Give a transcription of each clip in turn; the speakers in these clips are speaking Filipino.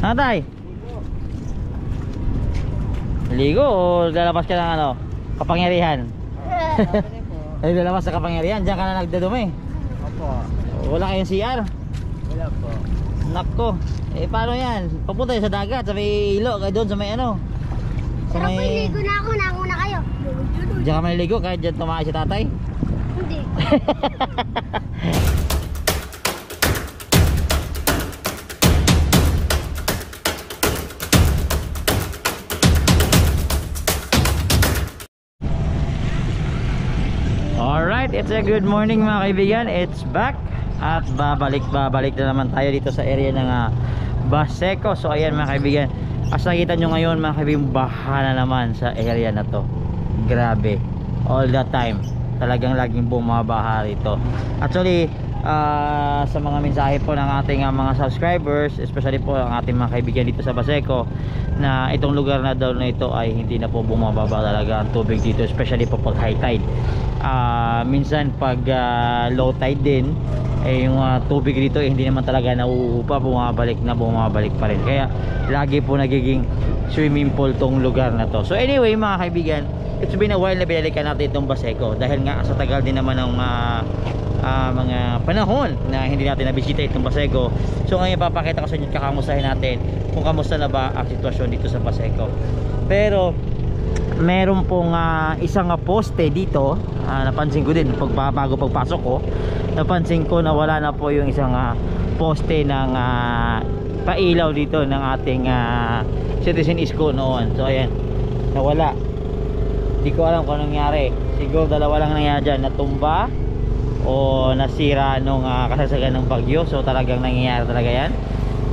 Ano tay? Ligo o lalabas ka ng ano? Kapangyarihan? Ay, lalabas sa kapangyarihan, diyan ka na nagdadumi? Opo. Wala kayong CR? Wala po. Nakko, eh paano yan? Papunta yun sa dagat, sa may ilo, doon sa may ano? Sa Pero may... ligo na ako, nauna kayo. Diyan ka maliligo kahit dyan tumakas si tatay? Hindi. Alright, it's a good morning mga kaibigan. It's back. At babalik na naman tayo dito sa area ng Baseco. So ayan mga kaibigan, as nakita nyo ngayon mga kaibigan, baha na naman sa area na to. Grabe, all the time talagang laging bumabaha rito. Actually sa mga mensahe po ng ating mga subscribers, especially po ang ating mga kaibigan dito sa Baseco, na itong lugar na daw na ito ay hindi na po bumababa talaga ang tubig dito, especially po pag high tide. Minsan pag low tide din, eh yung tubig dito eh, hindi naman talaga nauupa, bumabalik pa rin, kaya lagi po nagiging swimming pool tong lugar na to. So anyway mga kaibigan, it's been a while na binalikan natin itong Baseco dahil nga sa tagal din naman ng mga panahon na hindi natin nabisita itong Baseco. So ngayon papakita ko sa inyo, kakamustahin natin kung kamusta na ba ang sitwasyon dito sa Baseco. Pero meron pong isang poste dito, napansin ko din bago pagpasok ko, napansin ko na wala na po yung isang poste ng pailaw dito ng ating Citizen Isko noon. So ayan, nawala. Hindi ko alam kung anong nangyari. Siguro dalawa lang nangyari dyan, natumba o nasira nung kasagsagan ng bagyo. So talagang nangyayari talaga yan.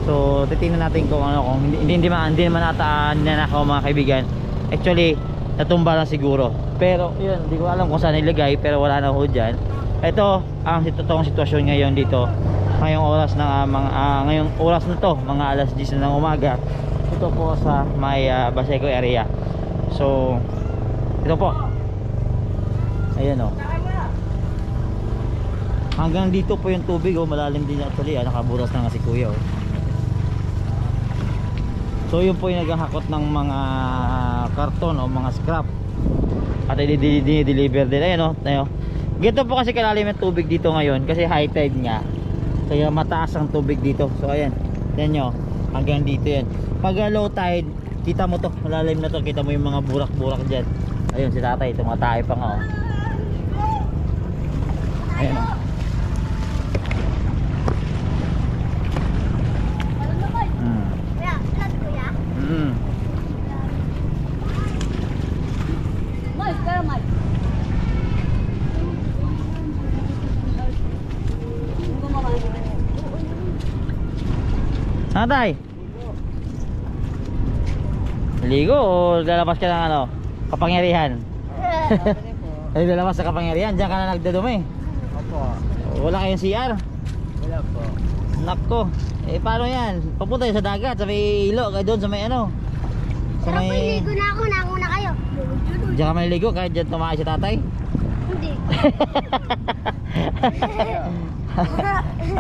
So titingnan natin kung ano, kung hindi naman ata nanakaw mga kaibigan. Actually natumba lang siguro, pero yun, hindi ko alam kung saan nilagay, pero wala na ho dyan. Ito ang totoong sitwasyon ngayon dito ngayong oras na ngayong oras na to, mga alas 10 na ng umaga. Ito po sa may Baseco area. So ito po, ayan o, hanggang dito po yung tubig o, malalim din actually. Nakabutas na nga si kuya o. So yun po yung naghahakot ng mga karton o mga scrap at i-deliver din. Ayan o, ganito po kasi kalalim yung tubig dito ngayon kasi high tide nga, kaya mataas ang tubig dito. So ayan, yan nyo, hanggang dito yan. Pag low tide, kita mo to, malalim na to, kita mo yung mga burak-burak dyan. Ayun si tatay, tumatay pa nga o. Ayan o. Tatay, ligo o lalabas ka ng ano? Kapangyarihan? Ay, lalabas sa kapangyarihan, diyan ka na nagdadumi? Opo. Wala kayong CR? Wala po. Nakko, eh paano yan? Papunta yun sa dagat, sa may ilo, doon sa may ano? Sa Pero may... ligo na ako, nauna kayo. Diyan ka maliligo kahit dyan tumakas si tatay? Hindi.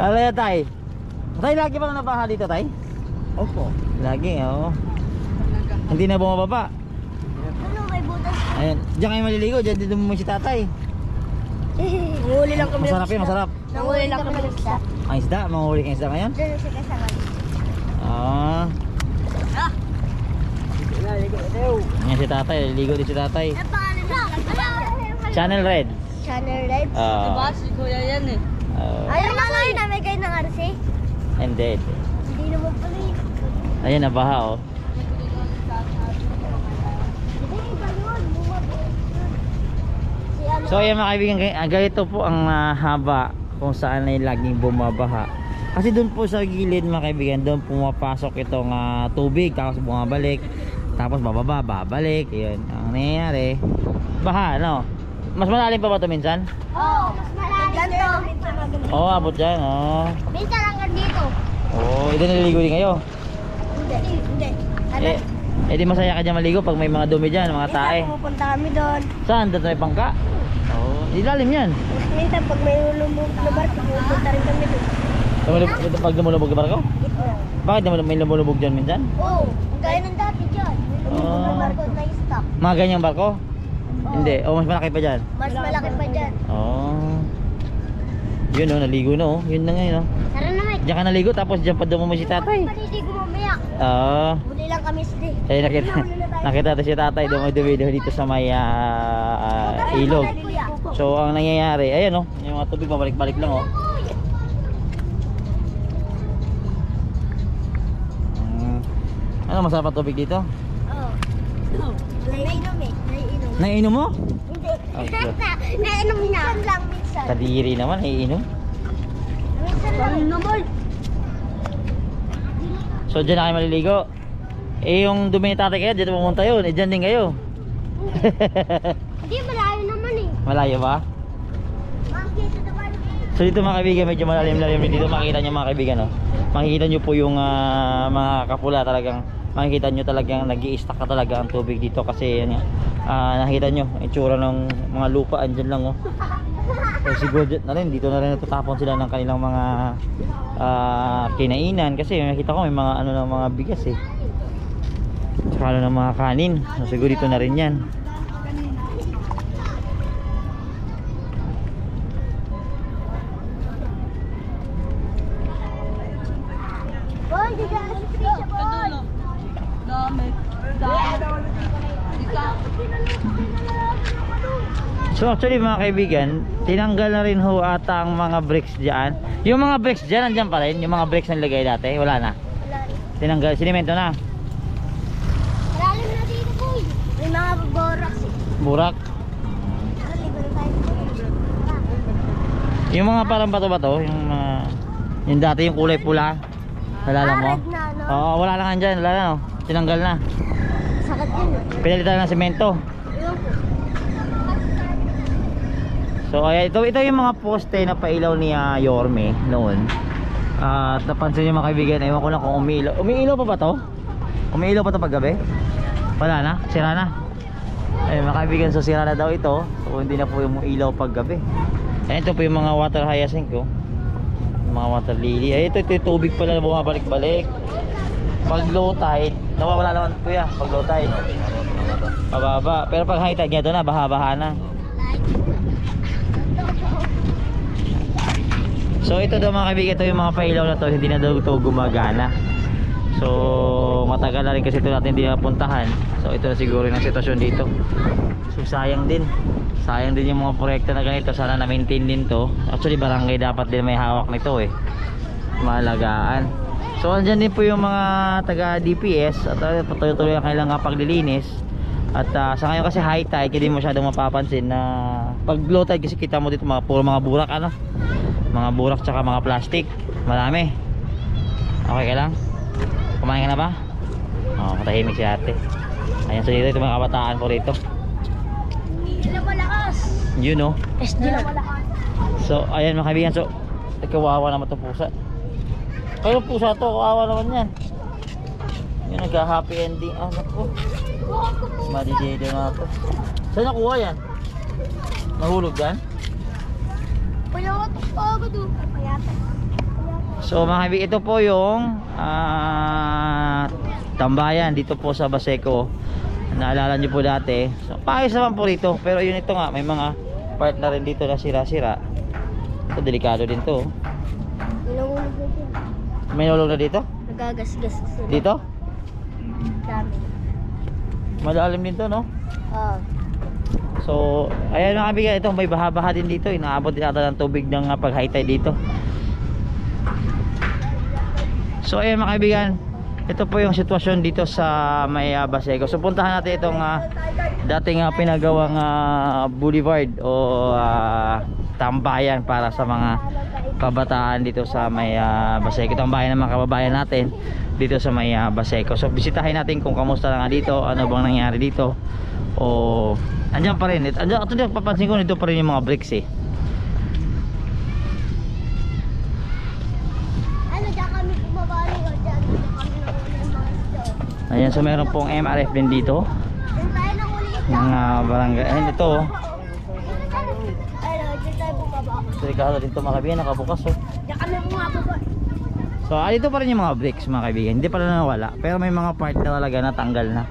Ano yan tay? Tay, lagi ba na nabaha dito tay? Opo. Lagi, oo. Hindi na bumababa. Ano, may butas? Ayan, diyan kayo maliligo, dyan dito mo si tatay. Nanghuli lang kami. Masarap yun, masarap. Nanghuli lang kami ng isda. Ang isda, manghuli kang isda ngayon? Doon sa kasawan. Yan si tatay, ligo din si tatay. Channel Red. Channel Red. Diba si kuya yan eh. Ayaw na ngayon namin kayo ng RC. Hindi. Hindi naman pala yun. Ayan, nabaha oh. So ayan mga kaibigan, ganito po ang haba kung saan ay laging bumabaha. Kasi doon po sa gilid mga kaibigan, doon pumapasok itong tubig, tapos bumabalik, tapos bababa, babalik. Yun ang nangyayari. Baha, no? Mas malalim pa ba ito minsan? Oo, mas malalim. Ganto. Oo, abot dyan, oo. Minsan hanggang dito. Oo, ito naliligo din kayo. Hindi. Di masaya ka dyan maligo pag may mga dumi dyan, mga tae. Minsan pupunta kami doon. Saan? Doon may pangka? Oo, ilalim yan. Minsan pag may lumubog na barko, pupunta rin kami doon. Pag lumulubog na barko? Bakit naman may lumulubog dyan minsan? Oo, gaya ng dati dyan. Yung barko na stock. Mga ganyang barko? Hindi, o mas malaki pa dyan? Mas malaki pa dyan. Yun o, naligo na o. Yun na ngayon o. Tara na, Mike. Diyan ka naligo tapos diyan pa dumamo si tatay. Maliligo mamaya. Huli lang kami sila. Eh, nakita natin si tatay dumidumi dito sa may ilog. So ang nangyayari, ayan o, yung mga tubig babalik-balik lang o. Ano masarap ang tubig dito? Oo. Naiinom eh. Naiinom. Naiinom mo? Hindi. Okay. Naiinom niya. Minsan lang, minsan. Kadiri naman, naiinom. Minsan lang. Naman. So dyan na kayo maliligo. Eh yung dumi ni tatay kayo, dyan pumunta yun. Eh dyan din kayo. Hindi, malayo naman eh. Malayo ba? Monkey to the bar. So dito mga kaibigan, medyo malalim-lalim din dito. Makikita nyo mga kaibigan, no? Makikita nyo po yung mga kapula talagang, makikita nyo talagang nag-i-stack na talaga ang tubig dito kasi yan, nakikita nyo itsura ng mga lupa andyan lang oh. So siguro na rin dito na rin natatapon sila ng kanilang mga kinainan kasi nakita ko may mga ano ng mga bigas eh, tsaka ng mga kanin. So siguro dito na rin yan. Boy, di ka siya, boy. Dami. So actually mga kaibigan, tinanggal na rin ho ata ang mga bricks dyan. Yung mga bricks dyan, nandyan pa rin. Yung mga bricks na nilagay dati, wala na. Wala rin. Tinanggal, sinimento na. Malalim na dito, boy. May mga borax eh. Burak. Tara, ligo na tayo. Yung mga parang bato-bato, yung dati yung kulay pula. Nalala mo? Red na, no? Oo, wala lang andyan, wala na no. Tinanggal na. Sakit yun eh. Pinalitan ng semento. Ayun po. So ayan, ito yung mga poste na pailaw ni Yorme noon. At napansin niyo mga kaibigan, ewan ko lang kung umiilaw. Umiilaw pa ba to? Umiilaw pa to pag gabi? Wala na? Sira na? Ayun mga kaibigan, so sira na daw ito. So hindi na po yung ilaw pag gabi. Ayan, ito po yung mga water hyacinth ko. Mga water lily. Ay, ito yung tubig pala na bumabalik-balik. Pag low tide, nawawala naman kuya. Pag low tide, pababa. Pero pag high tide, ito na, baha-baha na. So ito daw mga kaibigan, ito yung mga pailaw na to, hindi na daw ito gumagana. So matagal na rin kasi ito natin hindi napuntahan. So ito na siguro yung sitwasyon dito. So sayang din yung mga proyekto na ganito. Sana na-maintain din to. Actually barangay dapat din may hawak nito eh, malagaan. So andyan din po yung mga taga DPS at patuloy ang kailang paglilinis. At sa ngayon kasi high tide, hindi mo masyadong mapapansin na pag low tide kasi kita mo dito puro mga burak ano. Mga burak tsaka mga plastic. Marami. Okay ka lang? Kumain ka na ba? Oo, matahimik si ate. Ayan, so dito ito mga kabataan po rito. Hindi na malakas. Yun no. Hindi na malakas. So ayan mga kaibigan, so kawawa naman itong pusa. Pero pusa to, kawawa naman yan. Yung nagka-happy ending. Ah, naku. Madidedo na ito. Saan nakuha yan? Nahulog yan? Payatok pa agad oh. Payatok. So mga kaibigan, ito po yung tambayan dito po sa Baseco. Naalala nyo po dati. So paayos naman po rito. Pero yun ito nga, may mga part na rin dito na sira-sira. Ito delikado din to. Nilulog na dito. May nulog na dito? Nagagasgas sila. Dito? Dami. Malalim din to no? Oo. So ayan mga kaibigan, ito may baha-baha din dito. Inaabot din ata ng tubig ng pag high tide dito. So ayan mga kaibigan, ito po yung sitwasyon dito sa may Baseco. So puntahan natin itong dating pinagawang boulevard o tambayan para sa mga kabataan dito sa may Baseco. Tambayan ng mga kababayan natin dito sa may Baseco. So bisitahin natin kung kamusta na nga dito, ano bang nangyari dito. O andyan pa rin. Andyan, ito din papansin ko, nito pa rin yung mga bricks eh. Ayan, so meron pong MRF din dito ng barangay. Ayan, ito oh. Delikado din ito mga kaibigan, nakabukas oh. Diyan kami bumababa. So dito pa rin yung mga bricks mga kaibigan, hindi pa rin nawala, pero may mga part na talaga natanggal na.